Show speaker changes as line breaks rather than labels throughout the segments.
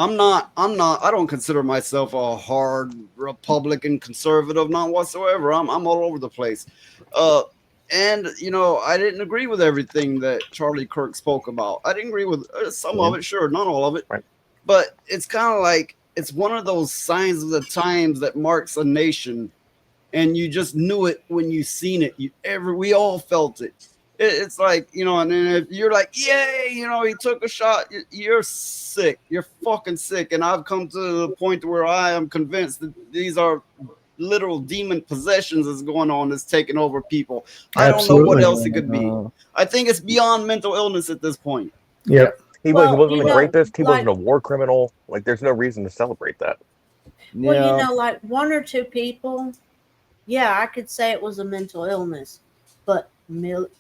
I don't consider myself a hard Republican conservative, not whatsoever. I'm all over the place. Uh, and I didn't agree with everything that Charlie Kirk spoke about. I didn't agree with some of
Mhm.
it, sure, not all of it.
Right.
But it's kind of like it's one of those signs of the times that marks a nation, and you just knew it when you seen it. We all felt it. It's like, and then if you're like, yay, he took a shot. You're sick. You're fucking sick. And I've come to the point where I am convinced that these are literal demon possessions that's going on, that's taking over people. I don't know what
Absolutely.
else it could be. I think it's beyond mental illness at this point.
Yeah.
Yep.
He
Well,
wasn't a rapist. He wasn't a war criminal. Like, there's no reason to celebrate that.
well,
Yeah.
like one or two people, yeah, I could say it was a mental illness, but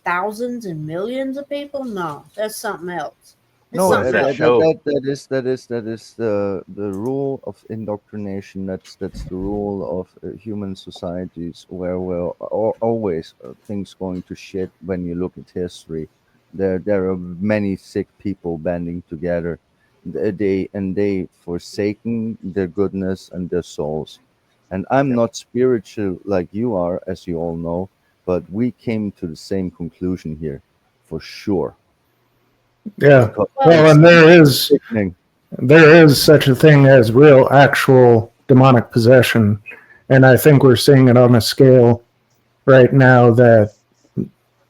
thousands and millions of people, no, that's something else. It's
No,
something
that
else.
show.
that is the rule of indoctrination. That's the rule of human societies, where always things going to shit. When you look at history, there are many sick people banding together. They forsaken their goodness and their souls. And I'm
Yep.
not spiritual like you are, as you all know, but we came to the same conclusion here, for sure,
Yeah.
because
Well,
Well,
it's
and
sickening.
there is such a thing as real, actual demonic possession, and I think we're seeing it on a scale right now that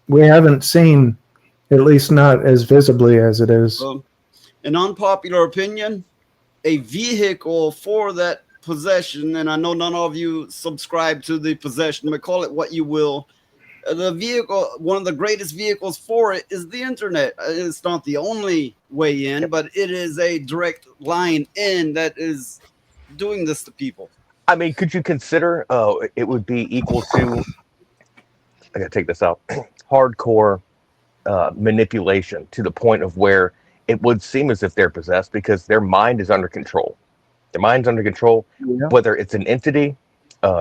we haven't seen, at least not as visibly as it is.
An unpopular opinion, a vehicle for that possession, and I know none of you subscribe to the possession, but call it what you will. The vehicle, one of the greatest vehicles for it, is the internet. It's not the only way in,
Yep.
but it is a direct line in that is doing this to people.
I mean, could you consider it would be equal to, I gotta take this out, hardcore manipulation to the point of where it would seem as if they're possessed because their mind is under control. Their mind's under control,
Yeah.
whether it's an entity,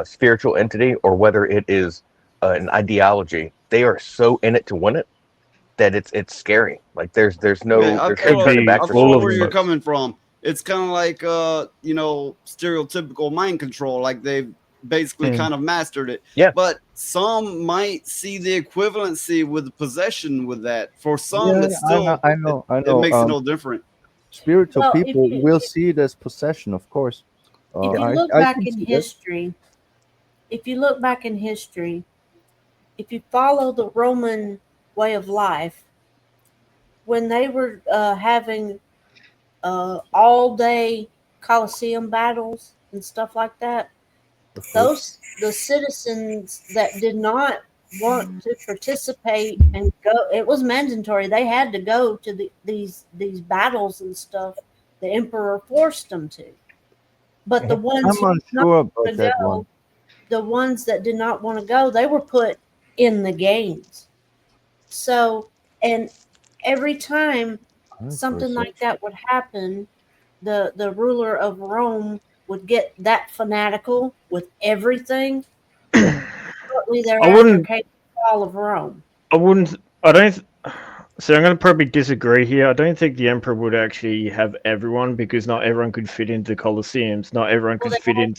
spiritual entity, or whether it is an ideology. They are so in it to win it that it's scary. Like
Okay,
there's no turning back
I
for
Full
follow
some of
where
these
of
you're
folks.
coming from. It's kind of like stereotypical mind control, like they've basically
Hmm.
kind of mastered it.
Yeah,
But some might see the equivalency with possession with that. For some,
Yeah,
it's still
I
it
know.
makes it no different.
Spiritual
well,
people will see it as possession, of course.
if you look
I
back
can
in
see that.
history, if you look back in history, if you follow the Roman way of life, when they were having all day Colosseum battles and stuff like that,
Uh-huh.
the citizens that did not want to participate and go, it was mandatory. They had to go to these battles and stuff. The emperor forced them to. But the
mhm.
ones
I'm
who did not
unsure
want
about
to
that
go,
one.
the ones that did not want to go, they were put in the games. So, and every time something
Controversy.
like that would happen, the ruler of Rome would get that fanatical with everything. Shortly
I
thereafter
wouldn't.
came the fall of Rome.
I wouldn't. I don't. So I'm going to probably disagree here. I don't think the emperor would actually have everyone because not everyone could fit into the Colosseums. Not everyone
Well,
could
they
fit
had,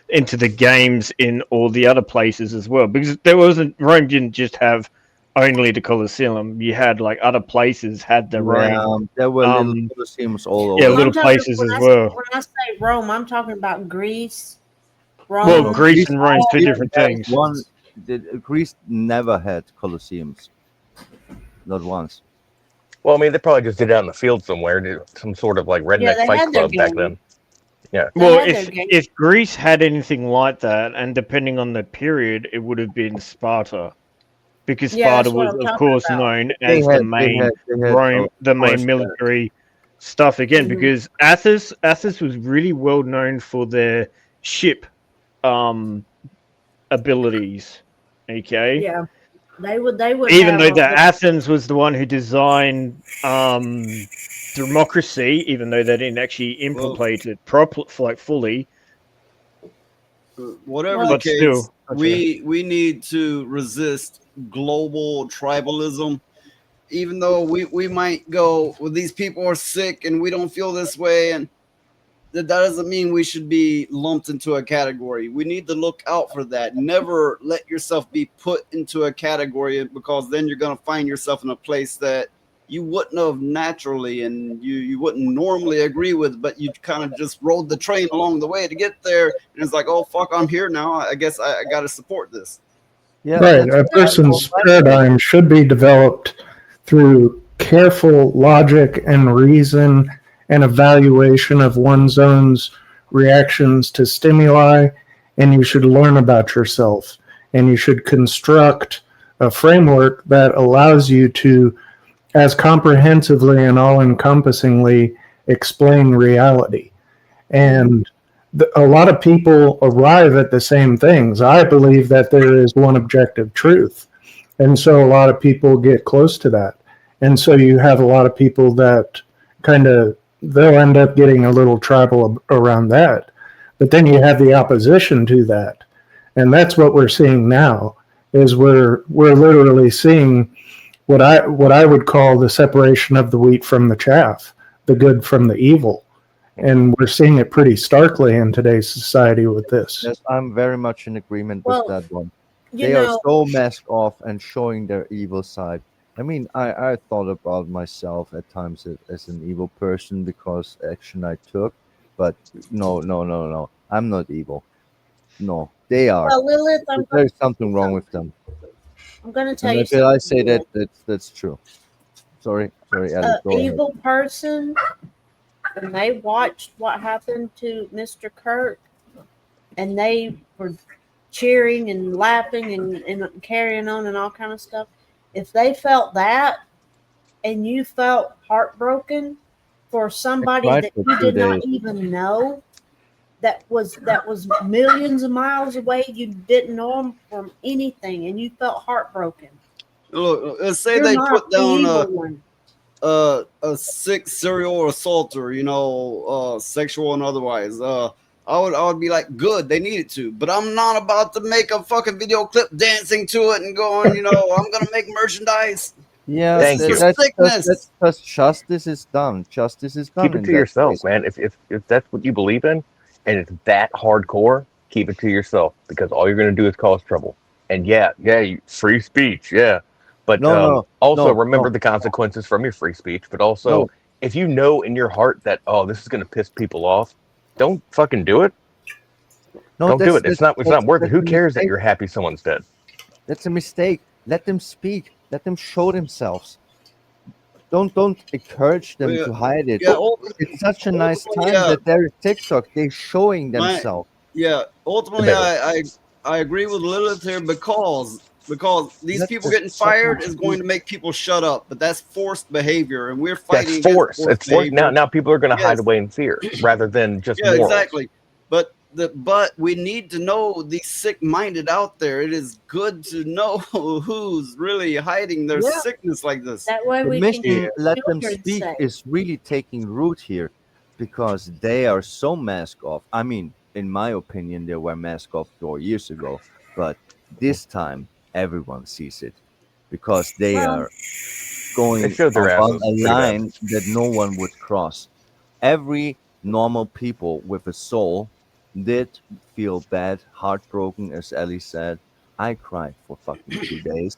into the games in all the other places as well. Because there wasn't Rome didn't just have only the Colosseum. You had like other places had their own
Yeah, there were little
um
museums all
yeah
over
well,
the
I'm
little
talking
places
when
as well.
when I say Rome, I'm talking about Greece,
Well,
No,
Rome.
Greece
Greece,
and Rome's two
All
Greece
the
different
had
things.
one.
nations.
Greece never had colosseums, not once.
Well, I mean, they probably just did it out in the field somewhere, some sort of like
Yeah,
redneck
they
fight
had their
club back
game.
then. Yeah,
They
Well,
had their game.
if Greece had anything like that, and depending on the period, it would have been Sparta, because
Yeah,
Sparta
that's what
was,
I'm
of
talking
course,
about.
known as the main
They had,
Rome,
of
the main
course,
military stuff again.
Hmm.
Because Athens was really well known for their ship um abilities. Okay,
Yeah, they would
even
have
though
a
that Athens was the one who designed democracy, even though they didn't actually
Well,
implement it properly, like fully,
whatever the
well.
but
case,
still, gotcha.
we need to resist global tribalism. Even though we might go, well, these people are sick and we don't feel this way, and that doesn't mean we should be lumped into a category. We need to look out for that. Never let yourself be put into a category, because then you're going to find yourself in a place that you wouldn't have naturally, and you wouldn't normally agree with, but you kind of just rode the train along the way to get there. And it's like, oh, fuck, I'm here now. I guess I got to support this.
Yeah,
Right.
that's
A
what
person's
I think.
paradigm should be developed through careful logic and reason and evaluation of one's own reactions to stimuli. And you should learn about yourself. And you should construct a framework that allows you to, as comprehensively and all encompassingly, explain reality. And a lot of people arrive at the same things. I believe that there is one objective truth. And so a lot of people get close to that. And so you have a lot of people that kind of, they'll end up getting a little tribal around that. But then you have the opposition to that. And that's what we're seeing now, is we're literally seeing what I would call the separation of the wheat from the chaff, the good from the evil. And we're seeing it pretty starkly in today's society with this.
Yes, I'm very much in agreement with
Well,
that one.
you
They are
know,
so masked off and showing their evil side. I mean, I thought about myself at times as an evil person because action I took, but no, no, no, no. I'm not evil. No, they are.
well, Lilith, I'm going to
There's
tell you
something wrong with
something.
them.
I'm going to tell
And
you
if I
something,
say that,
Lilith.
that's true. Sorry,
A
Ellie, go ahead.
evil person, when they watched what happened to Mr. Kirk, and they were cheering and laughing and carrying on and all kind of stuff, if they felt that and you felt heartbroken for
I
somebody
cried
that
for
you
two
did not
days.
even know, that was millions of miles away, you didn't know them from anything, and you felt heartbroken.
Look, let's say
You're
they
not
put
the
down
evil one.
a sick serial assaulter, sexual and otherwise. I would be like, good, they needed to, but I'm not about to make a fucking video clip dancing to it and going, I'm gonna make merchandise.
Yeah,
This
Thank
is a
you.
that's
sickness.
because justice is done. Justice is done
Keep it
in
to
that
yourself,
case.
man. If that's what you believe in, and it's that hardcore, keep it to yourself because all you're going to do is cause trouble. And free speech, yeah. But
No, no,
also
no,
remember
no,
the consequences from your free speech. But also,
no,
if you know in your heart that this is going to piss people off, don't fucking do it.
no.
Don't do
That's
it. It's
that's
not. It's
that's
not worth it.
that's
Who
a
cares that
mistake.
you're happy someone's dead?
That's a mistake. Let them speak. Let them show themselves. Don't encourage them
Yeah,
to hide it.
yeah.
It's such a nice
Ultimately,
time
yeah.
that they're TikTok. They're showing
My
themselves.
yeah.
The
Ultimately,
better.
I agree with Lilith here, because these
Let
people
them
getting
fucking
fired is
speak.
going to make people shut up, but that's forced behavior, and we're
That's
fighting against
force.
forced
It's force. Now,
behavior.
now people are going to hide
Yes,
away in fear rather than just
yeah,
morals.
exactly. But we need to know the sick-minded out there. It is good to know who's really hiding their
Yeah,
sickness like this.
that way
The
we can
mission
keep
Yeah.
"Let them
children
speak"
safe.
is really taking root here because they are so masked off. I mean, in my opinion, they were masked off 4 years ago, but this time everyone sees it because they
Well,
are
They
going
showed their
above
asses
a
pretty bad.
line that no one would cross. Every normal people with a soul did feel bad, heartbroken, as Ellie said. I cried for fucking 2 days,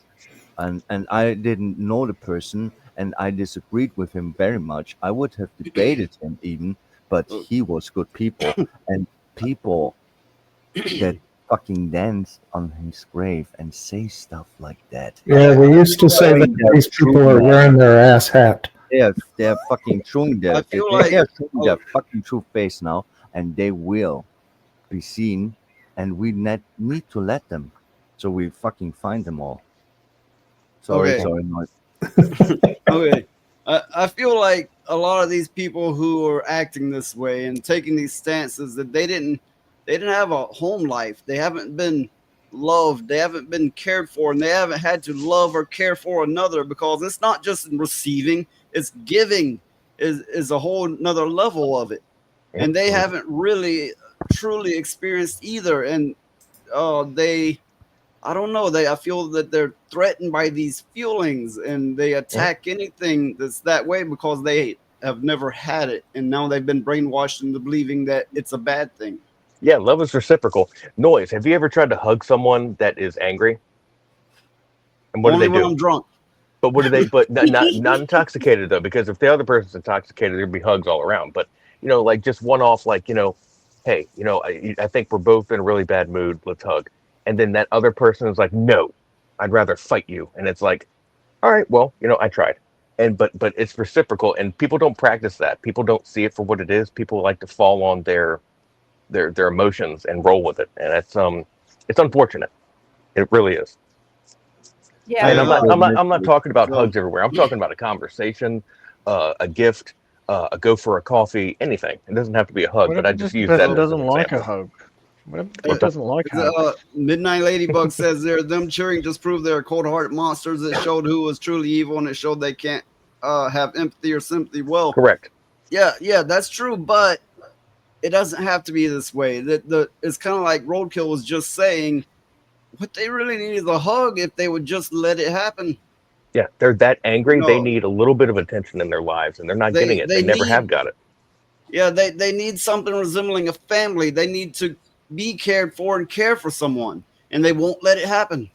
and I didn't know the person, and I disagreed with him very much. I would have debated him even, but he was good people, and people that fucking dance on his grave and say stuff like that.
Yeah, they used to say that
Showing their
these
true
people are
man.
wearing their ass hat.
They're fucking showing
I
their they,
feel
they they
like
are showing their fucking true face now, and they will be seen, and we need to let them, so we fucking find them all. Sorry,
okay,
sorry, no.
okay. I feel like a lot of these people who are acting this way and taking these stances, that they didn't have a home life. They haven't been loved. They haven't been cared for, and they haven't had to love or care for another, because it's not just receiving; it's giving is a whole another level of it.
Yep.
And they haven't really truly experienced either. And they I don't know. I feel that they're threatened by these feelings, and they
Yep.
attack anything that's that way because they have never had it, and now they've been brainwashed into believing that it's a bad thing.
Yeah, love is reciprocal. Noise. Have you ever tried to hug someone that is angry? And what do
Only
they
when
do?
I'm drunk.
But what do they? But not intoxicated though, because if the other person's intoxicated, there'd be hugs all around. But like just one off, like hey, I think we're both in a really bad mood. Let's hug. And then that other person is like, no, I'd rather fight you. And it's like, all right, well, I tried. And but it's reciprocal, and people don't practice that. People don't see it for what it is. People like to fall on their emotions and roll with it, and it's unfortunate. It really is.
Yeah,
And
Hey,
I'm not talking about
go.
hugs everywhere. I'm talking about a conversation, a gift, a go for a coffee, anything. It doesn't have to be a hug,
What
but
if
I
this
just use that
person
as an
doesn't like a
example.
hug? What if the
Uh,
person doesn't like hugs?
Midnight Ladybug says there, them cheering just proved they're cold-hearted monsters. It showed who was truly evil, and it showed they can't have empathy or sympathy. Well,
Correct.
yeah, that's true, but it doesn't have to be this way. It's kind of like Roadkill was just saying. What they really need is a hug if they would just let it happen.
Yeah, they're that
You
angry. They
know,
need a little bit of attention in their lives, and they're not getting it.
they
They never have
need
got it.
they need something resembling a family. They need to be cared for and care for someone, and they won't let it happen.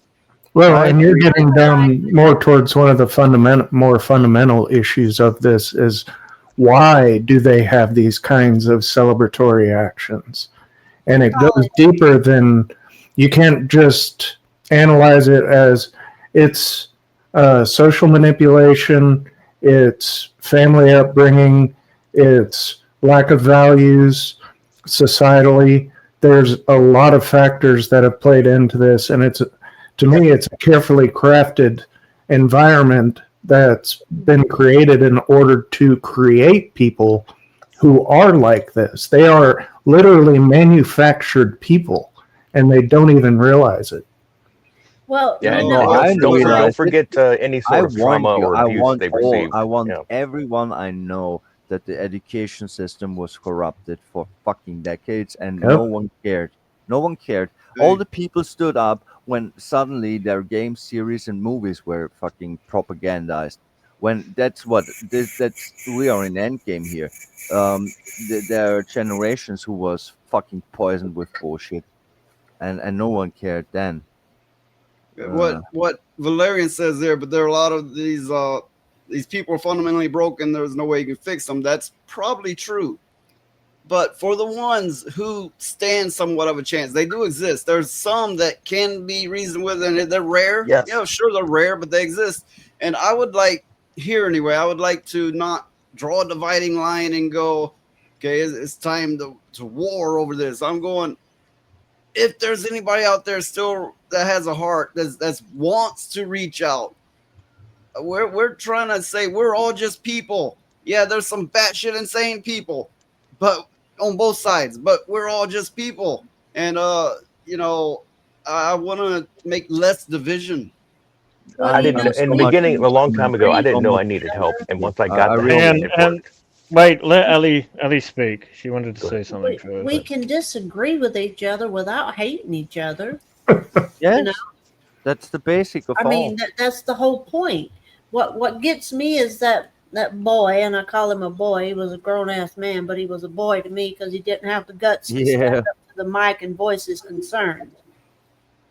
Well,
I
and you're
agree.
getting down more towards one of the more fundamental issues of this is why do they have these kinds of celebratory actions? And it goes deeper than you can't just analyze it as it's social manipulation, it's family upbringing, it's lack of values societally. There's a lot of factors that have played into this, and to me, it's a carefully crafted environment that's been created in order to create people who are like this. They are literally manufactured people, and they don't even realize it.
well,
Yeah,
No,
No,
and
I
don't
realize it.
forget any
I
sort of
want
trauma
you.
or
I
abuse
want
they've
all.
received.
I want
Yeah,
everyone I know that the education system was corrupted for fucking decades, and no
Yep.
one cared. No one cared. All
hey,
the people stood up when suddenly their game series and movies were fucking propagandized. When that's what that's we are in endgame here. There are generations who was fucking poisoned with bullshit, and no one cared then. Uh,
what Valerian says there, but there are a lot of these people are fundamentally broken. There's no way you can fix them. That's probably true. But for the ones who stand somewhat of a chance, they do exist. There's some that can be reasoned with, and they're rare.
yes,
Yeah, sure, they're rare, but they exist. And I would like, here anyway, I would like to not draw a dividing line and go, okay, it's time to war over this. I'm going, if there's anybody out there still that has a heart that's wants to reach out, we're trying to say we're all just people. Yeah, there's some batshit insane people, but on both sides, but we're all just people. And you know, I want to make less division.
well,
I
you
didn't
know,
know in
so
the
much.
beginning, a long time ago. I
agree
didn't
So
know
much.
I needed help,
together.
and once I
I
got the help,
really
And
it
and
worked.
wait, let Ellie speak. She wanted to
Go ahead.
say something
We
first.
can disagree with each other without hating each other. You know,
yes, that's the basic of
I
all.
mean that's the whole point. What gets me is that boy, and I call him a boy. He was a grown ass man, but he was a boy to me because he didn't have the guts to stand
Yeah,
up to the mic and voice his concerns.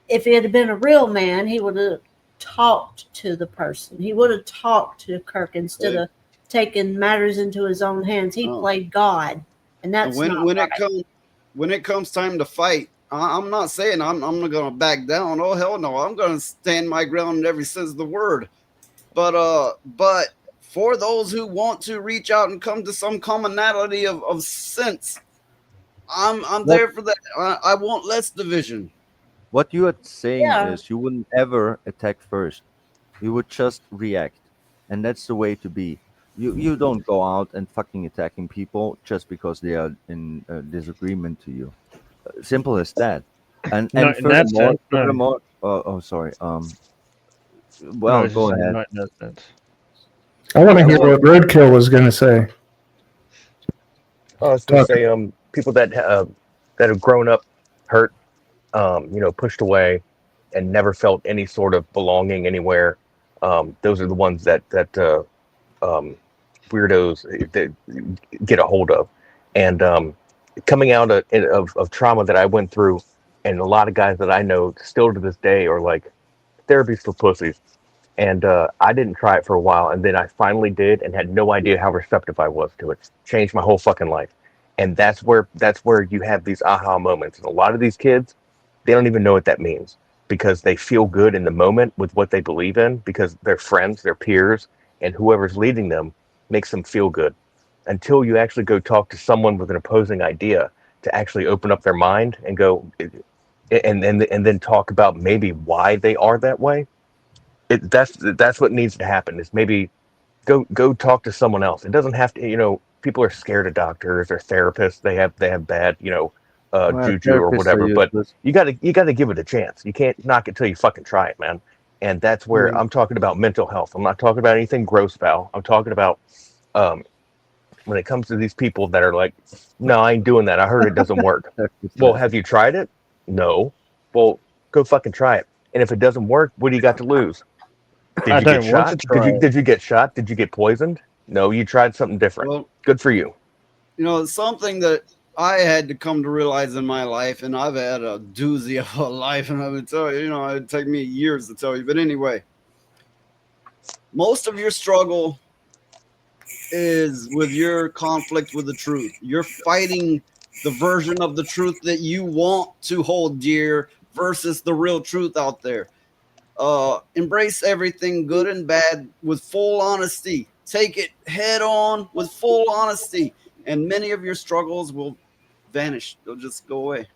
If he had been a real man, he would have talked to the person. He would have talked to Kirk instead
Uh,
of taking matters into his own hands. He
oh.
played God, and
And
that's not right.
when it comes time to fight, I'm not saying I'm not gonna back down. Oh hell no, I'm gonna stand my ground in every sense of the word. But for those who want to reach out and come to some commonality of sense, I'm
what
there for that. I want less division.
what you are saying
Yeah,
is you wouldn't ever attack first. You would just react, and that's the way to be. You don't go out and fucking attacking people just because they are in disagreement to you. Simple as that.
No,
And
in that
furthermore,
sense, no.
sorry.
No,
Well,
it's just
go
saying
ahead.
not in that sense.
I want to
Yeah,
hear
well,
what Roadkill was going to say.
I was going to
Talk.
say, people that have grown up hurt, pushed away, and never felt any sort of belonging anywhere. Those are the ones that um, weirdos that get a hold of. And coming out of trauma that I went through, and a lot of guys that I know still to this day are like, therapy's for pussies. And I didn't try it for a while, and then I finally did, and had no idea how receptive I was to it. Changed my whole fucking life. And that's where you have these aha moments. And a lot of these kids, they don't even know what that means because they feel good in the moment with what they believe in because their friends, their peers, and whoever's leading them makes them feel good. Until you actually go talk to someone with an opposing idea to actually open up their mind and go and then talk about maybe why they are that way. That's what needs to happen is maybe go talk to someone else. It doesn't have to, people are scared of doctors or therapists. They have bad,
Well,
juju or
therapists are
whatever. But
useless.
you gotta give it a chance. You can't knock it till you fucking try it, man. And that's where
Yeah.
I'm talking about mental health. I'm not talking about anything gross, pal. I'm talking about um, when it comes to these people that are like, no, I ain't doing that. I heard it doesn't work.
Therapists
Well,
laughing.
have you tried it? No. Well, go fucking try it. And if it doesn't work, what do you got to lose? Did
I
you get
don't want to
shot? Did
try
you
it.
did you get shot? Did you get poisoned? No, you tried something different.
Well,
Good for you.
something that I had to come to realize in my life, and I've had a doozy of a life, and I would tell you, it'd take me years to tell you. But anyway, most of your struggle is with your conflict with the truth. You're fighting the version of the truth that you want to hold dear versus the real truth out there. Embrace everything good and bad with full honesty. Take it head on with full honesty, and many of your struggles will vanish. They'll just go away.